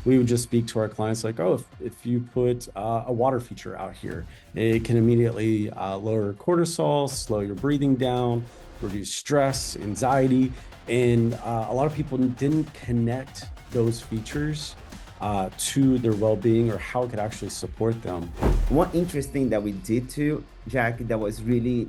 we would just speak to our clients like, oh, if you put a water feature out here, it can immediately lower cortisol, slow your breathing down, reduce stress, anxiety. And a lot of people didn't connect those features to their well-being or how it could actually support them. One interesting that we did too, Jack, that was really,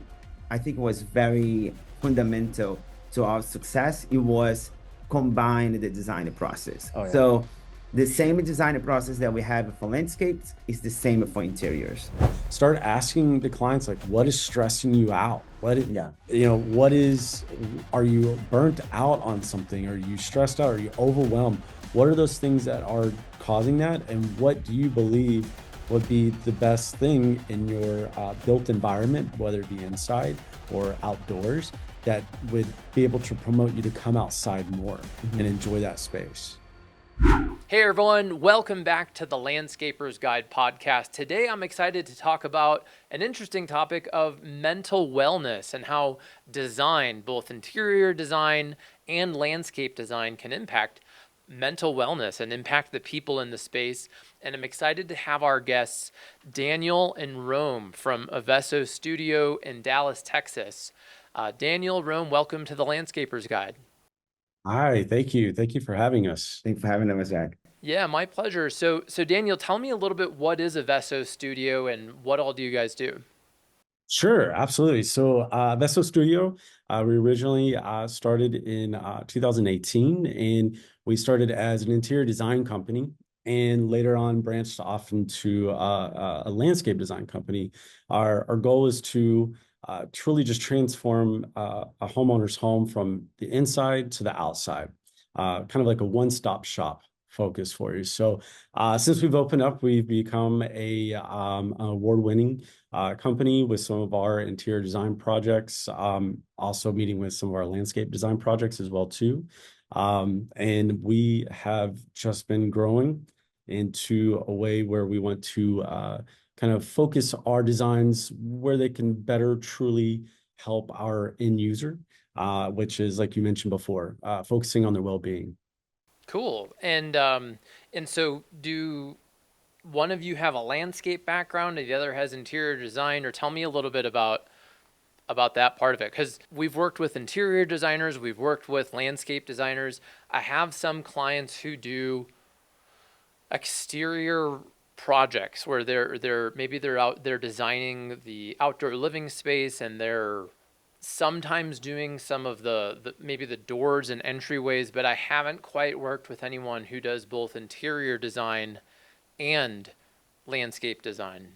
I think was very fundamental to our success, it was combine the design process. Oh, yeah. So the same design process that we have for landscapes is the same for interiors. Start asking the clients, like, what is stressing you out? What is, are you burnt out on something? Are you stressed out? Are you overwhelmed? What are those things that are causing that? And what do you believe would be the best thing in your built environment, whether it be inside or outdoors, that would be able to promote you to come outside more and enjoy that space? Hey everyone, welcome back to the Landscaper's Guide podcast. Today I'm excited to talk about an interesting topic of mental wellness and how design, both interior design and landscape design, can impact mental wellness and impact the people in the space. And I'm excited to have our guests, Daniel and Rome from Avesso Studio in Dallas, Texas. Daniel, Rome, welcome to the Landscaper's Guide. Hi, thank you. Thank you for having us. Thanks for having us, Jack. Yeah, my pleasure. So Daniel, tell me a little bit, what is Avesso Studio and what all do you guys do? Sure, absolutely. So Avesso Studio, we originally started in 2018, and we started as an interior design company, and later on branched off into a landscape design company. Our goal is to truly just transform a homeowner's home from the inside to the outside, kind of like a one-stop shop focus for you. So since we've opened up, we've become a award-winning company with some of our interior design projects, also meeting with some of our landscape design projects as well too. And we have just been growing into a way where we want to kind of focus our designs where they can better truly help our end user, which is, like you mentioned before, focusing on their well-being. Cool. And so do one of you have a landscape background and the other has interior design? Or tell me a little bit about that part of it, because we've worked with interior designers, we've worked with landscape designers. I have some clients who do exterior projects where they're designing the outdoor living space, and they're sometimes doing some of the maybe the doors and entryways, but I haven't quite worked with anyone who does both interior design and landscape design.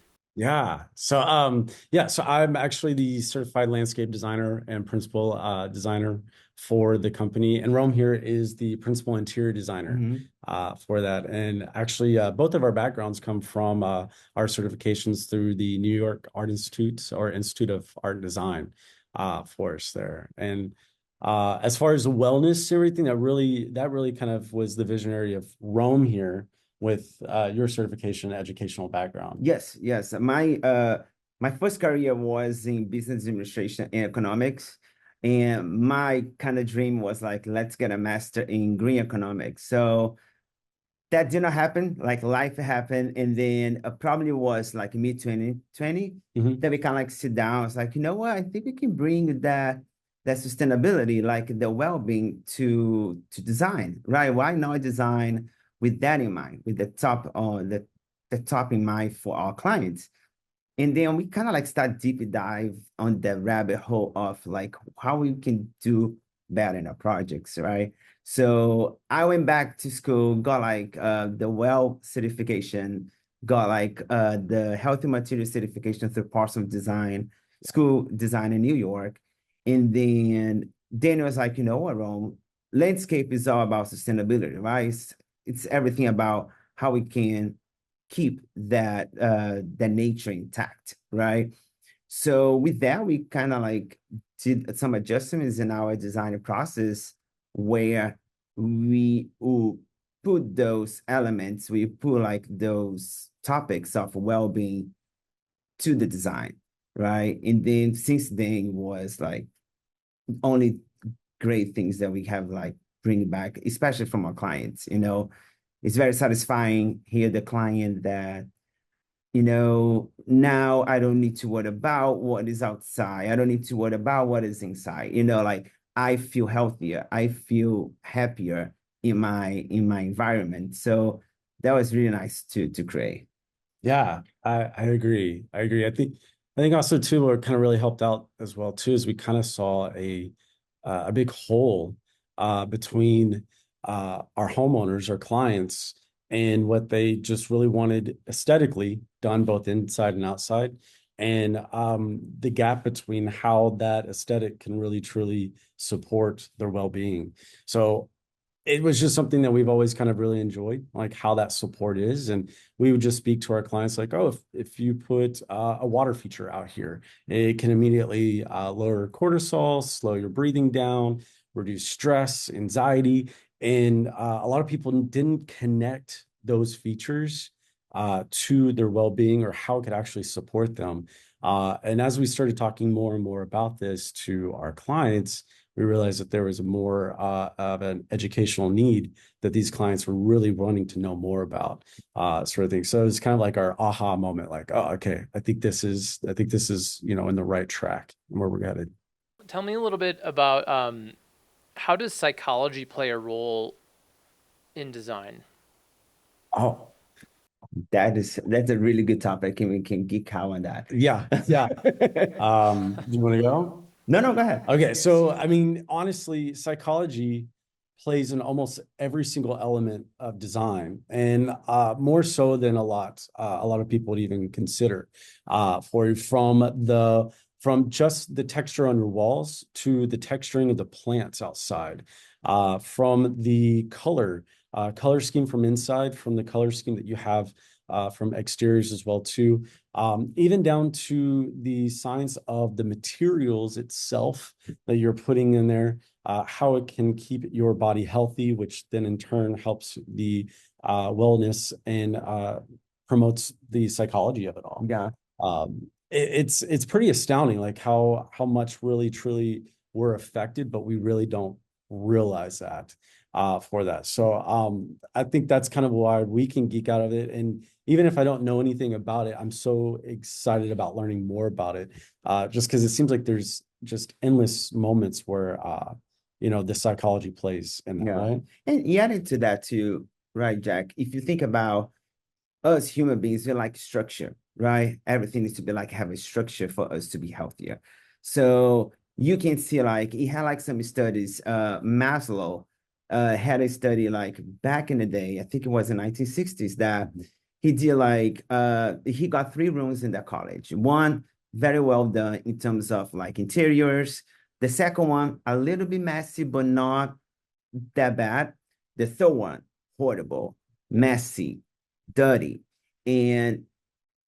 So I'm actually the certified landscape designer and principal designer for the company, and Rome here is the principal interior designer for that. And actually, both of our backgrounds come from our certifications through the New York Art Institute or Institute of Art and Design for us there. And as far as the wellness, everything that really kind of was the visionary of Rome here with your certification and educational background. Yes. My first career was in business administration and economics. And my kind of dream was like, let's get a master in green economics. So that did not happen. Like, life happened. And then probably was like mid 2020 that we kind of like sit down. It's like, you know what? I think we can bring that sustainability, like the well-being to design, right? Why not design with that in mind, with the top in mind for our clients? And then we kind of like start deep dive on the rabbit hole of like how we can do better in our projects, right? So I went back to school, got like the well certification, got like the healthy material certification through Parts of Design, school design in New York. And then Daniel was like, you know what, Rome, landscape is all about sustainability, right? It's everything about how we can keep that nature intact, right? So with that, we kind of like did some adjustments in our design process where we will put those elements, we put like those topics of well-being to the design, right? And then since then was like only great things that we have like bring back, especially from our clients, it's very satisfying hear the client that, now I don't need to worry about what is outside. I don't need to worry about what is inside. Like I feel healthier. I feel happier in my environment. So that was really nice to create. Yeah, I agree. I agree. I think also too what kind of really helped out as well too is we kind of saw a big hole between our homeowners, our clients, and what they just really wanted aesthetically done both inside and outside, and the gap between how that aesthetic can really truly support their well-being. So it was just something that we've always kind of really enjoyed, like how that support is. And we would just speak to our clients like, oh, if you put a water feature out here, it can immediately lower cortisol, slow your breathing down, reduce stress, anxiety. And a lot of people didn't connect those features to their well-being or how it could actually support them. And as we started talking more and more about this to our clients, we realized that there was more of an educational need that these clients were really wanting to know more about, sort of thing. So it's kind of like our aha moment, like, oh, okay, I think this is, in the right track and where we're headed. Tell me a little bit about how does psychology play a role in design? Oh, that's a really good topic, and we can geek out on that. Yeah, yeah. Do you want to go? No, no, go ahead. Okay, so I mean, honestly, psychology plays in almost every single element of design, and more so than a lot of people would even consider. From just the texture on your walls to the texturing of the plants outside, from the color scheme from inside, from the color scheme that you have from exteriors as well too, even down to the science of the materials itself that you're putting in there, how it can keep your body healthy, which then in turn helps the wellness and promotes the psychology of it all. Yeah. It's pretty astounding, like how much really truly we're affected, but we really don't realize that for that. So I think that's kind of why we can geek out of it. And even if I don't know anything about it, I'm so excited about learning more about it, just because it seems like there's just endless moments where the psychology plays in that, Yeah. right? And you added to that too, right, Jack? If you think about us human beings, we like structure, right? Everything needs to be like have a structure for us to be healthier. So you can see like he had like some studies. Maslow had a study like back in the day, I think it was in 1960s, that he did like he got 3 rooms in the college. One very well done in terms of like interiors. The second one a little bit messy, but not that bad. The third one, horrible, messy, dirty. And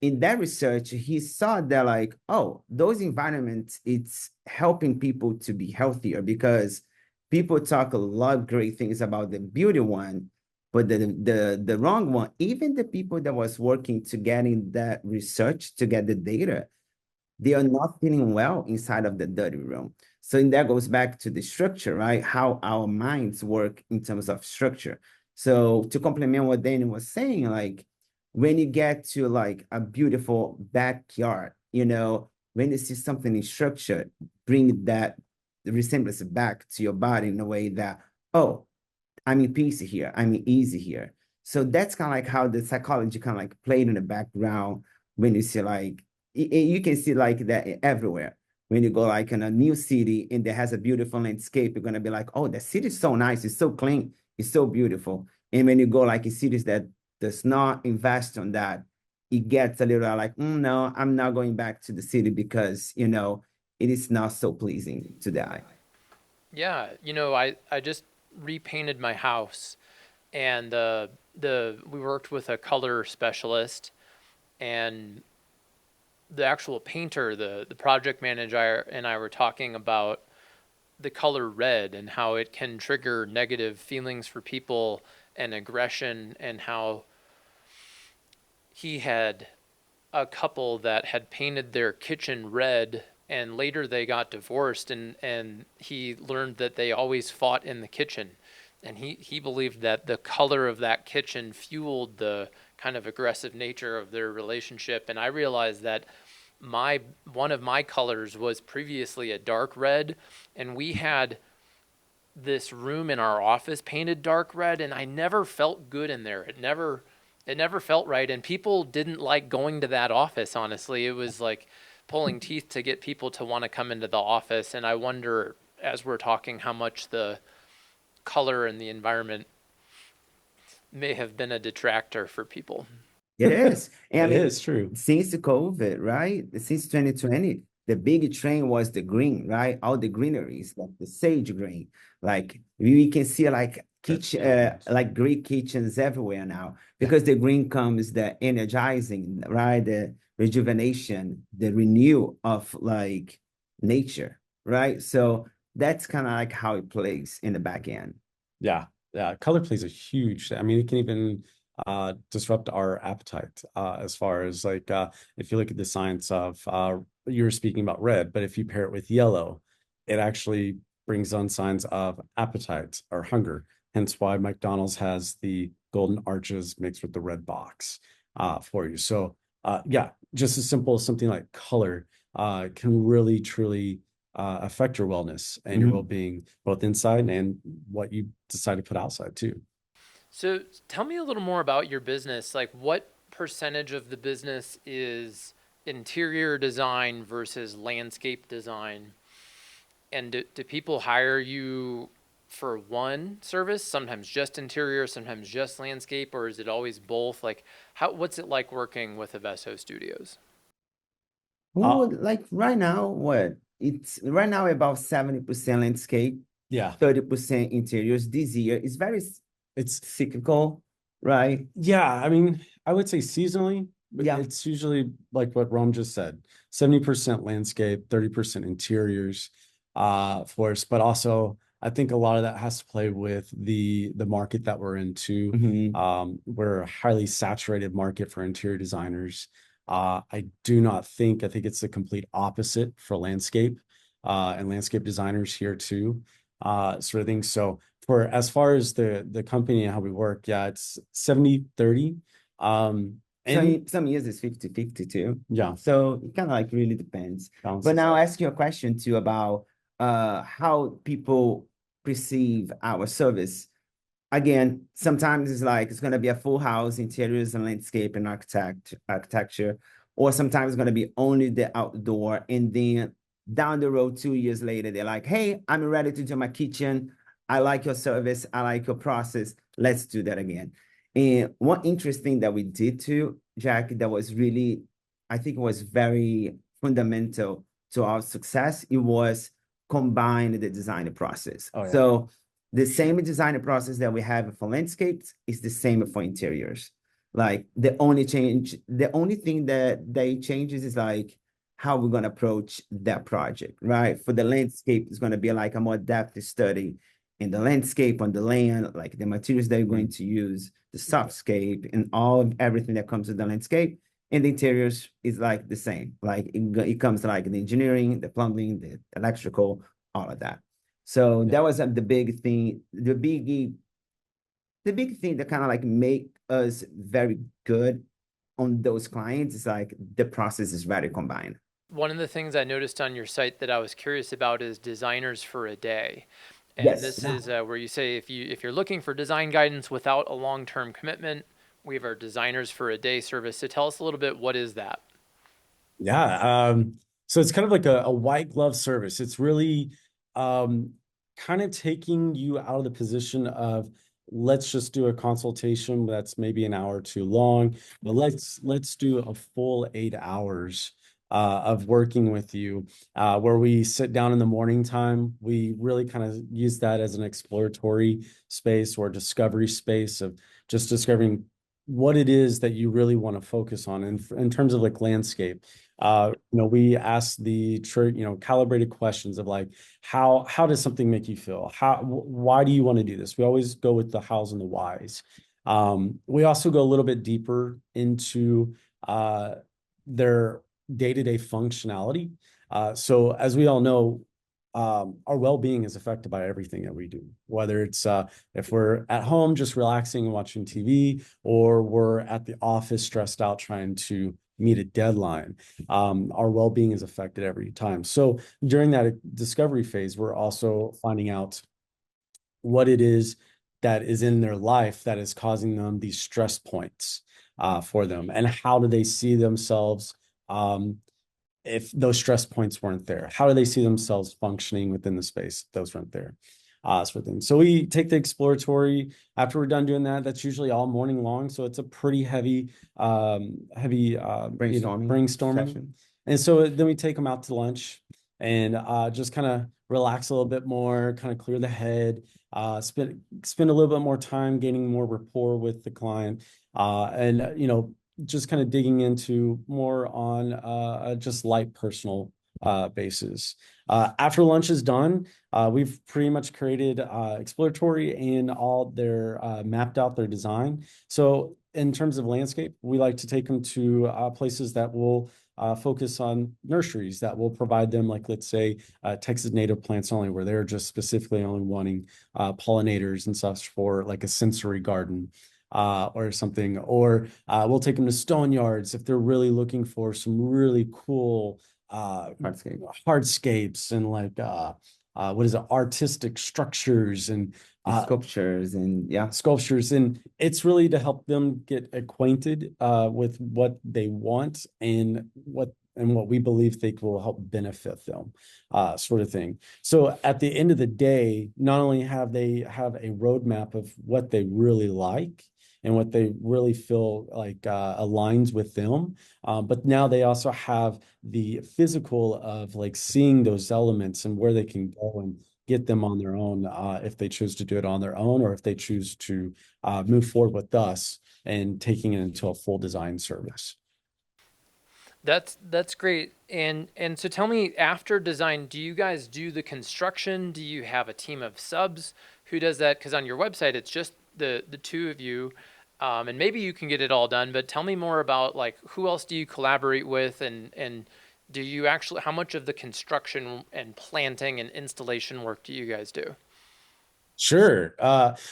in that research, he saw that like, oh, those environments, it's helping people to be healthier because people talk a lot of great things about the beauty one, but the wrong one, even the people that was working to getting that research to get the data, they are not feeling well inside of the dirty room. So and that goes back to the structure, right? How our minds work in terms of structure. So to complement what Danny was saying, like when you get to like a beautiful backyard, when you see something in structure, bring that resemblance back to your body in a way that, oh, I'm in peace here, I'm in easy here. So that's kind of like how the psychology kind of like played in the background when you see like you can see like that everywhere. When you go like in a new city and that has a beautiful landscape, you're gonna be like, oh, the city is so nice, it's so clean, it's so beautiful. And when you go like in cities that does not invest on that, it gets a little like, no, I'm not going back to the city because it is not so pleasing to the eye. Yeah, I just repainted my house, and the we worked with a color specialist, and the actual painter, the project manager and I were talking about the color red and how it can trigger negative feelings for people and aggression, and how he had a couple that had painted their kitchen red, and later they got divorced, and he learned that they always fought in the kitchen, and he believed that the color of that kitchen fueled the kind of aggressive nature of their relationship. And I realized that my one of my colors was previously a dark red, and we had this room in our office painted dark red, and I never felt good in there. It never felt right, and people didn't like going to that office. Honestly, it was like pulling teeth to get people to want to come into the office. And I wonder, as we're talking, how much the color and the environment may have been a detractor for people. It is. And I It mean, is true. since the COVID, right? Since 2020, the big trend was the green, right? All the greeneries, like the sage green. Like we can see like kitchen, like Greek kitchens everywhere now because the green comes the energizing, right? The rejuvenation, the renew of like nature, right? So that's kind of like how it plays in the back end. Yeah, yeah. Color plays a huge. I mean, it can even disrupt our appetite as far as like if you look at the science of you were speaking about red, but if you pair it with yellow, it actually brings on signs of appetite or hunger. Hence why McDonald's has the golden arches mixed with the red box for you. So yeah, just as simple as something like color can really truly affect your wellness and your well-being, both inside and what you decide to put outside too. So tell me a little more about your business. Like, what percentage of the business is interior design versus landscape design? And do people hire you for one service, sometimes just interior, sometimes just landscape, or is it always both? Like, what's it like working with Avesso Studios? Well, like right now, what? It's right now about 70% landscape, Yeah, 30% interiors. This year is very it's cyclical, right? yeah. I mean, I would say seasonally, but Yeah. it's usually like what Rome just said: 70% landscape, 30% interiors, for us. But also, I think a lot of that has to play with the market that we're into. Mhm. We're a highly saturated market for interior designers. I do not think, I think it's the complete opposite for landscape and landscape designers here too, sort of thing. So for as far as the company and how we work, yeah, it's 70-30. And Some years it's 50-50 too. yeah, So it kind of like really depends. But balances now out. ask you a question too about how people perceive our service. Again, sometimes it's like it's going to be a full house, interiors and landscape and architecture, or sometimes it's going to be only the outdoor. And then down the road, 2 years later, they're like, hey, I'm ready to do my kitchen. I like your service. I like your process. Let's do that again. And one interesting that we did too, Jack, that was really, I think it was very fundamental to our success. It was combine the design process. Oh yeah. So the same design process that we have for landscapes is the same for interiors. Like the only thing that they changes is like how we're going to approach that project, right? For the landscape, it's going to be like a more depth study in the landscape on the land, like the materials they're going to use, the softscape, and everything that comes with the landscape. And the interiors is like the same. Like it comes like the engineering, the plumbing, the electrical, all of that. So that was the big thing, the big thing that kind of like make us very good on those clients is like the process is very combined. One of the things I noticed on your site that I was curious about is designers for a day. And Yes. this is where you say if you're looking for design guidance without a long-term commitment, we have our designers for a day service. So tell us a little bit, what is that? Yeah. So it's kind of like a white glove service. It's really kind of taking you out of the position of let's just do a consultation that's maybe an hour too long, but let's do a full 8 hours of working with you, where we sit down in the morning time. We really kind of use that as an exploratory space or discovery space of just discovering what it is that you really want to focus on in terms of like landscape. We ask the church, calibrated questions of like, how does something make you feel? Why do you want to do this? We always go with the hows and the whys. We also go a little bit deeper into their day-to-day functionality. So as we all know, our well-being is affected by everything that we do, whether it's if we're at home just relaxing and watching TV, or we're at the office stressed out trying to meet a deadline. Our well-being is affected every time. So during that discovery phase, we're also finding out what it is that is in their life that is causing them these stress points for them, and how do they see themselves if those stress points weren't there? How do they see themselves functioning within the space if those weren't there? Sort of thing. So we take the exploratory. After we're done doing that, that's usually all morning long. So it's a pretty heavy, brainstorming. Session. And so then we take them out to lunch and just kind of relax a little bit more, kind of clear the head, spend a little bit more time gaining more rapport with the client, and just kind of digging into more on just light personal basis. After lunch is done, we've pretty much created exploratory and all their mapped out their design. So in terms of landscape, we like to take them to places that will focus on nurseries that will provide them, like, let's say, Texas native plants only, where they're just specifically only wanting pollinators and such for like a sensory garden. Or something, or we'll take them to stone yards if they're really looking for some really cool hardscapes and like what is it, artistic structures and Sculptures and sculptures, and it's really to help them get acquainted with what they want and what we believe they will help benefit them, sort of thing. So at the end of the day, not only have they have a roadmap of what they really like and what they really feel like aligns with them, but now they also have the physical of like seeing those elements and where they can go and get them on their own, if they choose to do it on their own, or if they choose to move forward with us and taking it into a full design service. That's great. And so tell me, after design, do you guys do the construction? Do you have a team of subs who does that? Because on your website, it's just the two of you. And maybe you can get it all done, but tell me more about like who else do you collaborate with, and do you actually, how much of the construction and planting and installation work do you guys do? Sure.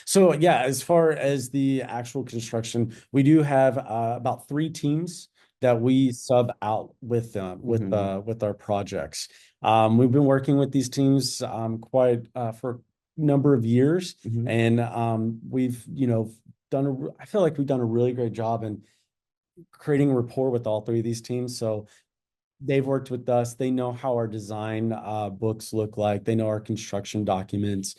So yeah, as far as the actual construction, we do have about 3 teams that we sub out with with our projects. We've been working with these teams quite for a number of years, and we've I feel like we've done a really great job in creating rapport with all 3 of these teams. So they've worked with us. They know how our design books look like. They know our construction documents.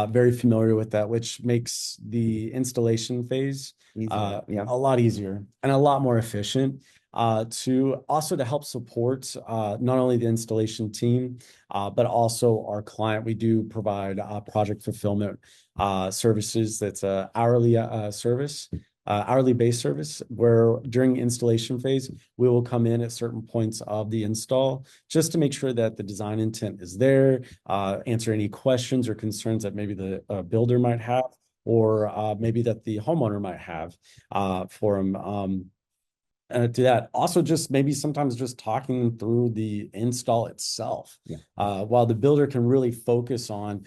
Very familiar with that, which makes the installation phase a lot easier and a lot more efficient. To help support not only the installation team, but also our client. We do provide project fulfillment services. That's a hourly service. Hourly based service, where during installation phase, we will come in at certain points of the install just to make sure that the design intent is there, answer any questions or concerns that maybe the builder might have, or maybe that the homeowner might have for them. To that, also just maybe sometimes just talking through the install itself. While the builder can really focus on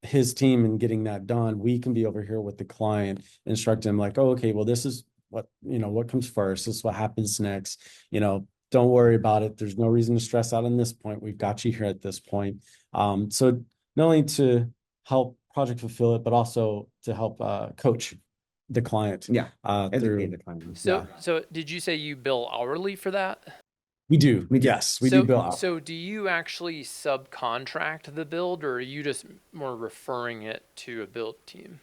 his team and getting that done, we can be over here with the client, instruct him like, oh, okay, well, this is what comes first. This is what happens next. Don't worry about it. There's no reason to stress out on this point. We've got you here at this point. So not only to help project fulfill it, but also to help coach the client. Educate the client. So did you say you bill hourly for that? We do. Yes, we do bill out. So do you actually subcontract the build, or are you just more referring it to a build team?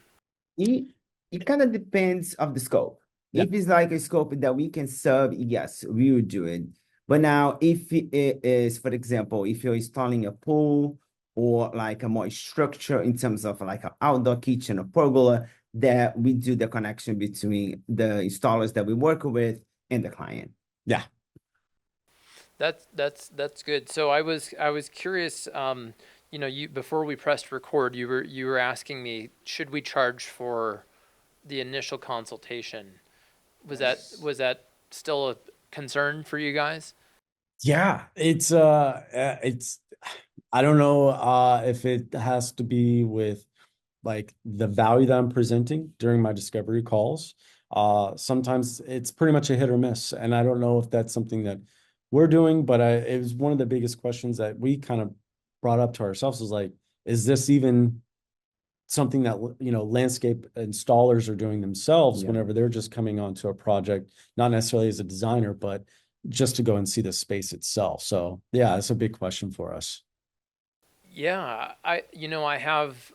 It kind of depends of the scope. If it's like a scope that we can sub, yes, we will do it. But now, if it is, for example, if you're installing a pool or like a more structure in terms of like an outdoor kitchen or pergola, that we do the connection between the installers that we work with and the client. Yeah. That's good. So I was curious. You before we pressed record, you were asking me, should we charge for the initial consultation? Was that still a concern for you guys? Yeah, it's I don't know if it has to be with like the value that I'm presenting during my discovery calls. Sometimes it's pretty much a hit or miss, and I don't know if that's something that we're doing, but it was one of the biggest questions that we kind of brought up to ourselves was like, is this even something that landscape installers are doing themselves Yeah. whenever they're just coming onto a project, not necessarily as a designer, but just to go and see the space itself. So yeah, it's a big question for us. Yeah, I have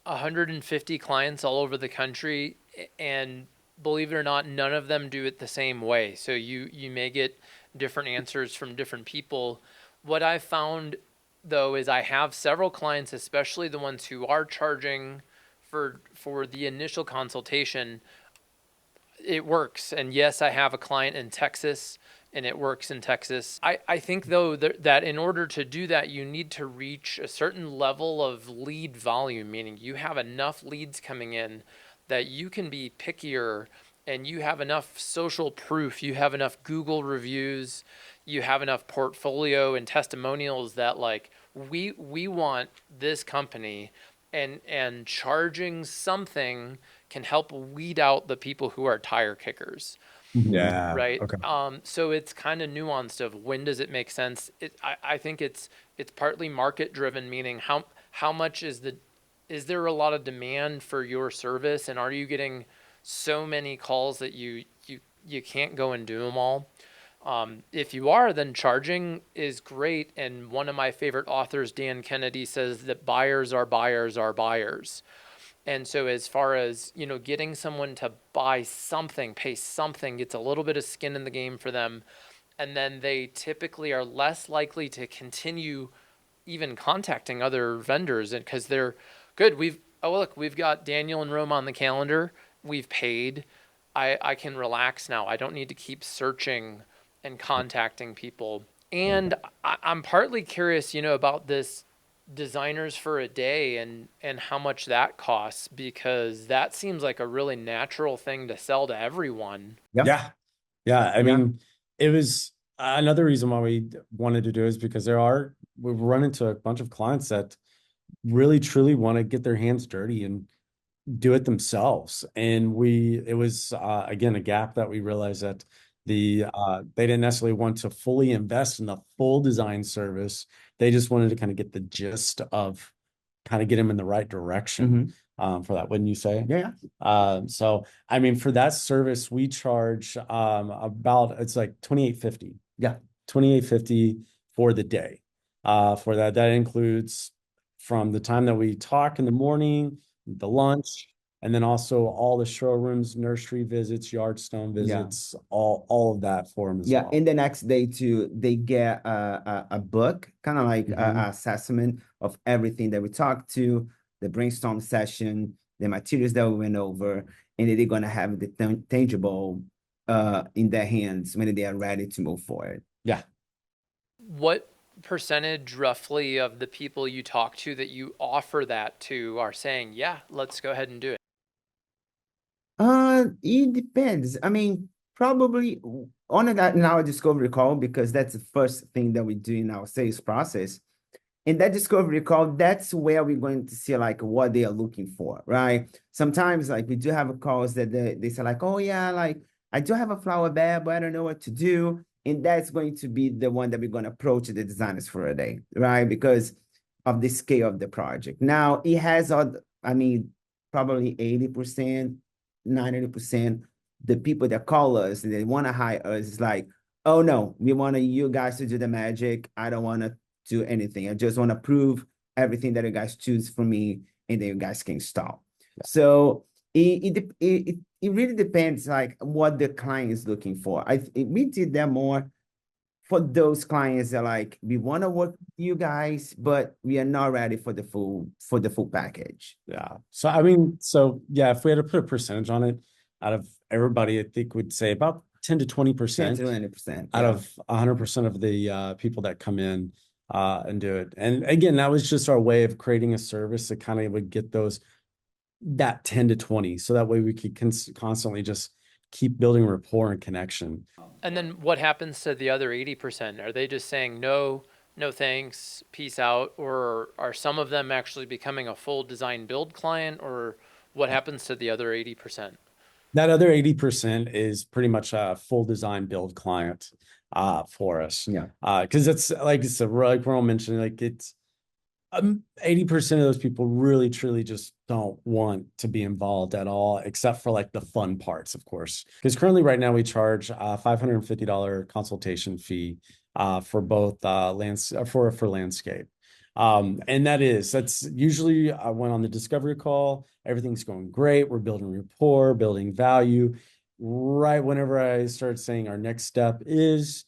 150 clients all over the country, and believe it or not, none of them do it the same way. So you may get different answers from different people. What I've found though is I have several clients, especially the ones who are charging for the initial consultation. It works. And yes, I have a client in Texas and it works in Texas. I think though that in order to do that, you need to reach a certain level of lead volume, meaning you have enough leads coming in that you can be pickier and you have enough social proof, you have enough Google reviews, you have enough portfolio and testimonials that like we want this company, and charging something can help weed out the people who are tire kickers, Yeah. right? Okay. So it's kind of nuanced of when does it make sense. I think it's partly market driven, meaning how much is there a lot of demand for your service, and are you getting so many calls that you can't go and do them all. If you are, then charging is great. And one of my favorite authors, Dan Kennedy, says that buyers are buyers are buyers. And so as far as, getting someone to buy something, pay something, gets a little bit of skin in the game for them. And then they typically are less likely to continue even contacting other vendors, and because they're good. We've got Daniel and Rome on the calendar. We've paid. I can relax now. I don't need to keep searching and contacting people. And I'm partly curious, about this designers for a day and how much that costs, because that seems like a really natural thing to sell to everyone. Yeah. Yeah. Yeah. I Yeah. mean, it was another reason why we wanted to do it is because we've run into a bunch of clients that really truly want to get their hands dirty and do it themselves. And it was again a gap that we realized that they didn't necessarily want to fully invest in the full design service. They just wanted to kind of get the gist of kind of get them in the right direction for that, wouldn't you say? Yeah. So I mean, for that service, we charge about it's like 28.50. Yeah. 28.50 for the day. For that, that includes from the time that we talk in the morning, the lunch, and then also all the showrooms, nursery visits, yardstone visits, all of that for them as Yeah, well. and the next day too, they get a book, kind of like a assessment of everything that we talked to, the brainstorm session, the materials that we went over, and then they're gonna have the tangible in their hands when they are ready to move forward. Yeah. What percentage roughly of the people you talk to that you offer that to are saying, yeah, let's go ahead and do it? It depends. I mean, probably on that in our discovery call, because that's the first thing that we do in our sales process. In that discovery call, that's where we're going to see like what they are looking for, right? Sometimes like we do have calls that they say like, oh yeah, like I do have a flower bed, but I don't know what to do. And that's going to be the one that we're going to approach the designers for a day, right? Because of the scale of the project. Now it has all, I mean, probably 80%, 90%, the people that call us and they want to hire us is like, oh no, we want you guys to do the magic. I don't want to do anything. I just want to prove everything that you guys choose for me, and then you guys can install. So it really depends like what the client is looking for. We did that more for those clients that like we want to work with you guys, but we are not ready for the full package. Yeah. So I mean, so yeah, if we had to put a percentage on it, out of everybody, I think we'd say about 10 to 20% 10 to 20%. out of 100% of the people that come in and do it. And again, that was just our way of creating a service that kind of would get that 10 to 20. So that way we could constantly just keep building rapport and connection. And then what happens to the other 80%? Are they just saying, no, no thanks, peace out? Or are some of them actually becoming a full design build client? Or what happens to the other 80%? That other 80% is pretty much a full design build client for us. Yeah. Because it's like it's like we're all mentioning, like it's 80% of those people really truly just don't want to be involved at all, except for like the fun parts, of course. Because currently, right now, we charge a $550 consultation fee for both for landscape. And that's usually when on the discovery call, everything's going great. We're building rapport, building value. Right whenever I start saying our next step is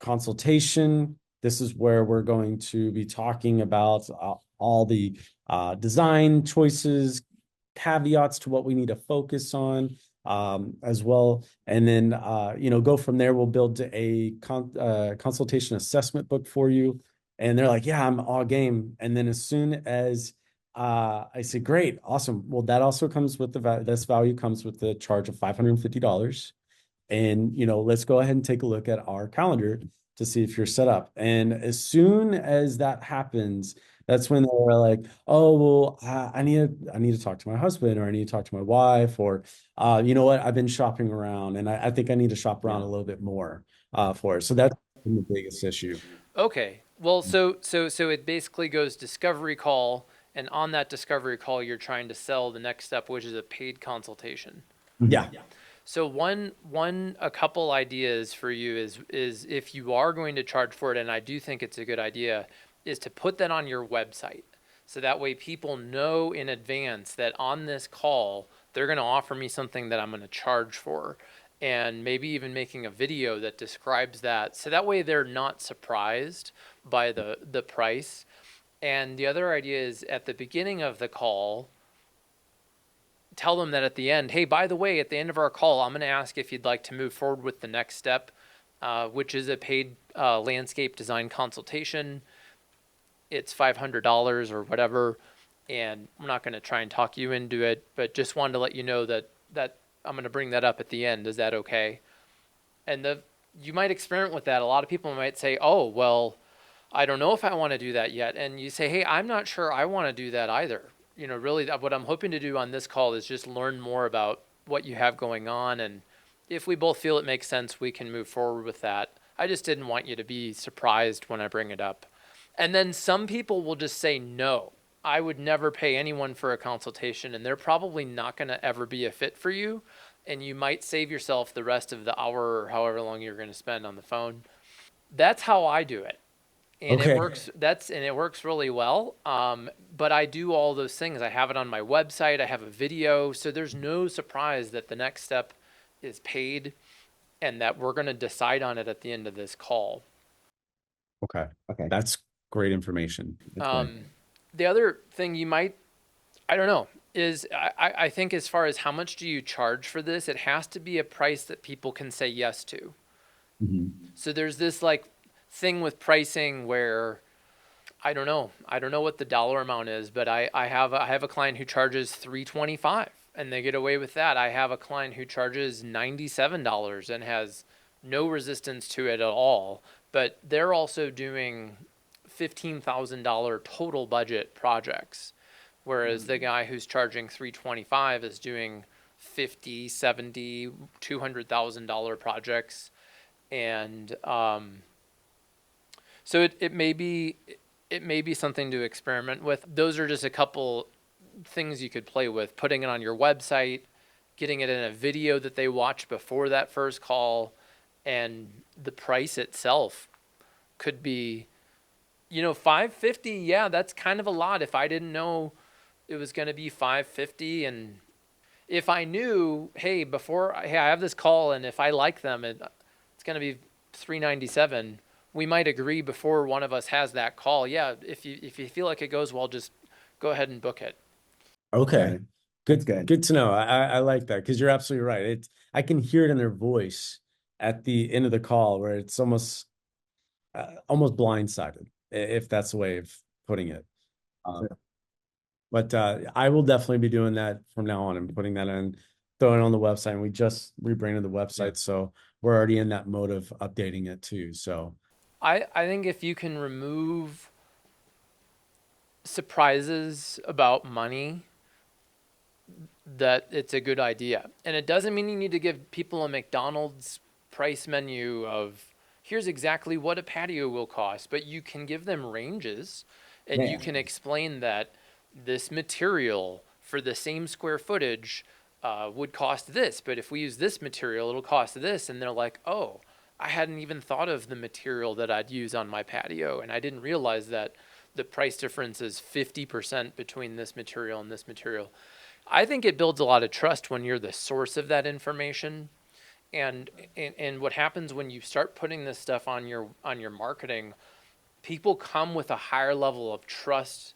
consultation. This is where we're going to be talking about all the design choices, caveats to what we need to focus on as well. And then, go from there. We'll build a consultation assessment book for you. And they're like, yeah, I'm all game. And then as soon as I say, great, awesome. Well, that also comes with this value comes with the charge of $550. And let's go ahead and take a look at our calendar to see if you're set up. And as soon as that happens, that's when they're like, oh, well, I need to talk to my husband, or I need to talk to my wife, or you know what, I've been shopping around and I think I need to shop around a little bit more for it. So that's the biggest issue. Okay. Well, so it basically goes discovery call, and on that discovery call, you're trying to sell the next step, which is a paid consultation. Yeah. So a couple ideas for you is if you are going to charge for it, and I do think it's a good idea, is to put that on your website. So that way people know in advance that on this call, they're going to offer me something that I'm going to charge for. And maybe even making a video that describes that. So that way they're not surprised by the price. And the other idea is at the beginning of the call, tell them that at the end, hey, by the way, at the end of our call, I'm going to ask if you'd like to move forward with the next step, which is a paid landscape design consultation. It's $500 or whatever, and I'm not going to try and talk you into it, but just wanted to let you know that I'm going to bring that up at the end. Is that okay? And you might experiment with that. A lot of people might say, oh, well, I don't know if I want to do that yet. And you say, hey, I'm not sure I want to do that either. Really what I'm hoping to do on this call is just learn more about what you have going on. And if we both feel it makes sense, we can move forward with that. I just didn't want you to be surprised when I bring it up. And then some people will just say, no, I would never pay anyone for a consultation, and they're probably not going to ever be a fit for you. And you might save yourself the rest of the hour or however long you're going to spend on the phone. That's how I do it. And Okay. it works really well. But I do all those things. I have it on my website. I have a video. So there's no surprise that the next step is paid and that we're going to decide on it at the end of this call. Okay. Okay. That's great information. The other thing I don't know, is I think as far as how much do you charge for this, it has to be a price that people can say yes to. Mhm. So there's this like thing with pricing where I don't know what the dollar amount is, but I have a client who charges $325 and they get away with that. I have a client who charges $97 and has no resistance to it at all, but they're also doing $15,000 total budget projects, whereas the guy who's charging $325 is doing 50, 70, $200,000 projects. And so it may be something to experiment with. Those are just a couple things you could play with, putting it on your website, getting it in a video that they watch before that first call, and the price itself could be, $550. Yeah, that's kind of a lot. If I didn't know it was going to be $550, and if I knew, hey, I have this call, and if I like them, it's going to be $397. We might agree before one of us has that call. Yeah, if you feel like it goes well, just go ahead and book it. Okay. That's Good, good. good to know. I like that because you're absolutely right. I can hear it in their voice at the end of the call where it's almost blindsided, if that's the way of putting it. But I will definitely be doing that from now on and putting that in, throwing it on the website. And we just rebranded the website, so we're already in that mode of updating it too. So I think if you can remove surprises about money, that it's a good idea. And it doesn't mean you need to give people a McDonald's price menu of here's exactly what a patio will cost, but you can give them ranges and you Yeah. can explain that this material for the same square footage would cost this, but if we use this material, it'll cost this. And they're like, oh, I hadn't even thought of the material that I'd use on my patio. And I didn't realize that the price difference is 50% between this material and this material. I think it builds a lot of trust when you're the source of that information. And what happens when you start putting this stuff on your marketing, people come with a higher level of trust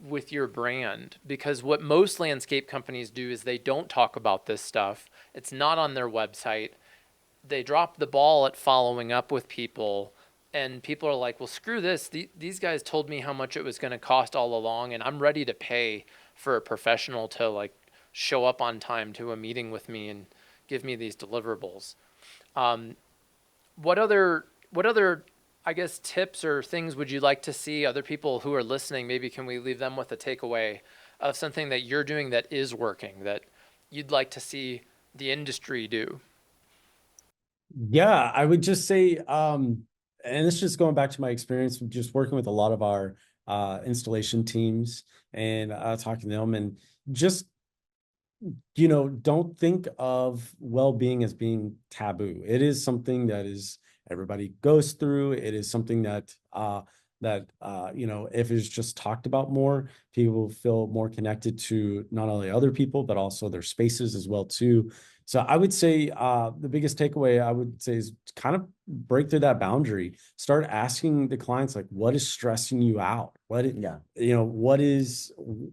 with your brand, because what most landscape companies do is they don't talk about this stuff. It's not on their website. They drop the ball at following up with people, and people are like, well, screw this. These guys told me how much it was going to cost all along, and I'm ready to pay for a professional to like show up on time to a meeting with me and give me these deliverables. Um, what other I guess tips or things would you like to see other people who are listening? Maybe can we leave them with a takeaway of something that you're doing that is working that you'd like to see the industry do? Yeah, I would just say, and this is just going back to my experience with just working with a lot of our installation teams and talking to them, and just, don't think of well-being as being taboo. It is something that is everybody goes through. It is something that if it's just talked about more, people feel more connected to not only other people but also their spaces as well too. So I would say the biggest takeaway I would say is to kind of break through that boundary. Start asking the clients like, what is stressing you out? Yeah.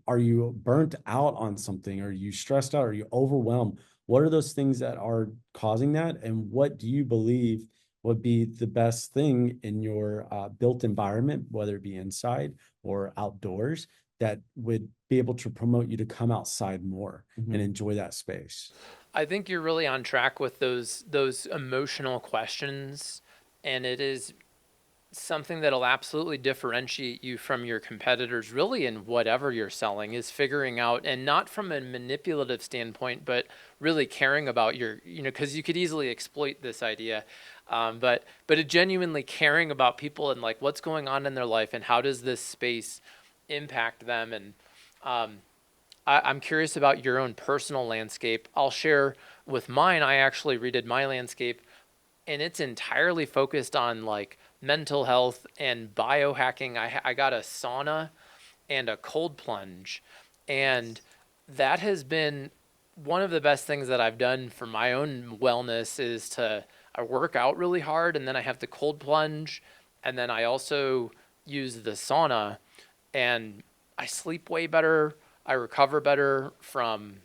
Are you burnt out on something? Are you stressed out? Are you overwhelmed? What are those things that are causing that? And what do you believe would be the best thing in your built environment, whether it be inside or outdoors, that would be able to promote you to come outside more and enjoy that space? I think you're really on track with those emotional questions, and it is something that'll absolutely differentiate you from your competitors really in whatever you're selling, is figuring out, and not from a manipulative standpoint, but really caring about because you could easily exploit this idea, but genuinely caring about people and like what's going on in their life and how does this space impact them. And um, I'm curious about your own personal landscape. I'll share with mine. I actually redid my landscape, and it's entirely focused on like mental health and biohacking. I got a sauna and a cold plunge, and that has been one of the best things that I've done for my own wellness. Is to I work out really hard, and then I have the cold plunge, and then I also use the sauna, and I sleep way better. I recover better from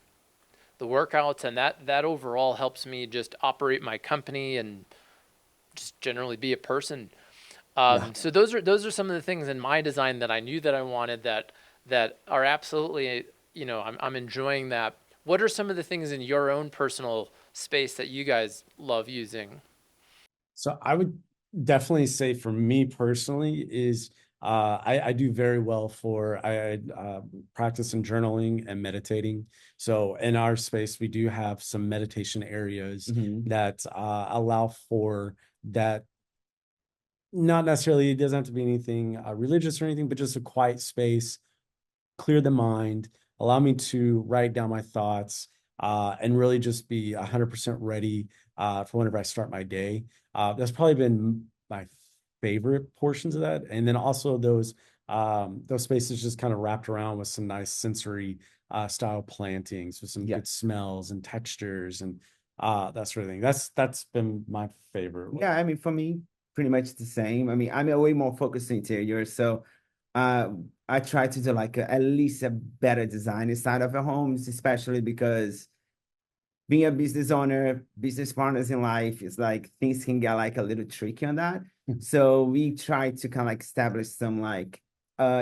the workouts, and that overall helps me just operate my company and just generally be a person. Yeah. So those are some of the things in my design that I knew that I wanted, that are absolutely, I'm enjoying that. What are some of the things in your own personal space that you guys love using? So I would definitely say for me personally is I do very well for I practice in journaling and meditating. So in our space, we do have some meditation areas that allow for that. Not necessarily, it doesn't have to be anything religious or anything, but just a quiet space, clear the mind, allow me to write down my thoughts, and really just be 100% ready for whenever I start my day. That's probably been my favorite portions of that. And then also those spaces just kind of wrapped around with some nice sensory style plantings with some Yeah. good smells and textures and that sort of thing. That's been my favorite one. Yeah, I mean, for me, pretty much the same. I mean, I'm a way more focused interior, so uh, I try to do like at least a better design inside of the homes, especially because being a business owner, business partners in life is like things can get like a little tricky on that. So we try to kind of like establish some like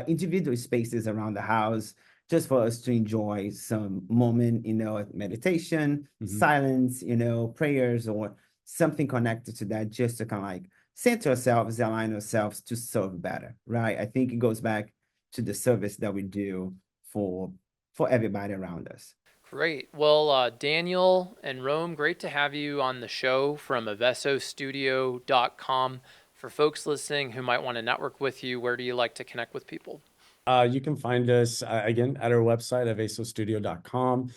individual spaces around the house just for us to enjoy some moment, meditation, Mhm. silence, prayers or something connected to that, just to kind of like center ourselves, align ourselves to serve better, right? I think it goes back to the service that we do for everybody around us. Great. Well, Daniel and Rome, great to have you on the show from avessostudio.com. For folks listening who might want to network with you, where do you like to connect with people? You can find us again at our website, avessostudio.com.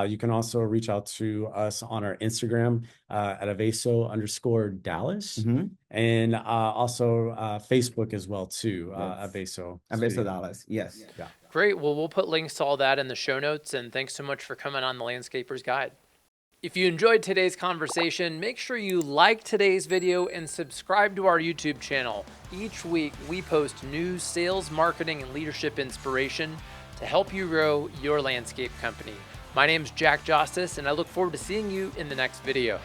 You can also reach out to us on our Instagram at Avesso_Dallas, and also Facebook as well too. Avesso Avesso Dallas, yes. Yeah. Great. Well, we'll put links to all that in the show notes, and thanks so much for coming on the Landscaper's Guide. If you enjoyed today's conversation, make sure you like today's video and subscribe to our YouTube channel. Each week, we post news, sales, marketing, and leadership inspiration to help you grow your landscape company. My name's Jack Jostes, and I look forward to seeing you in the next video.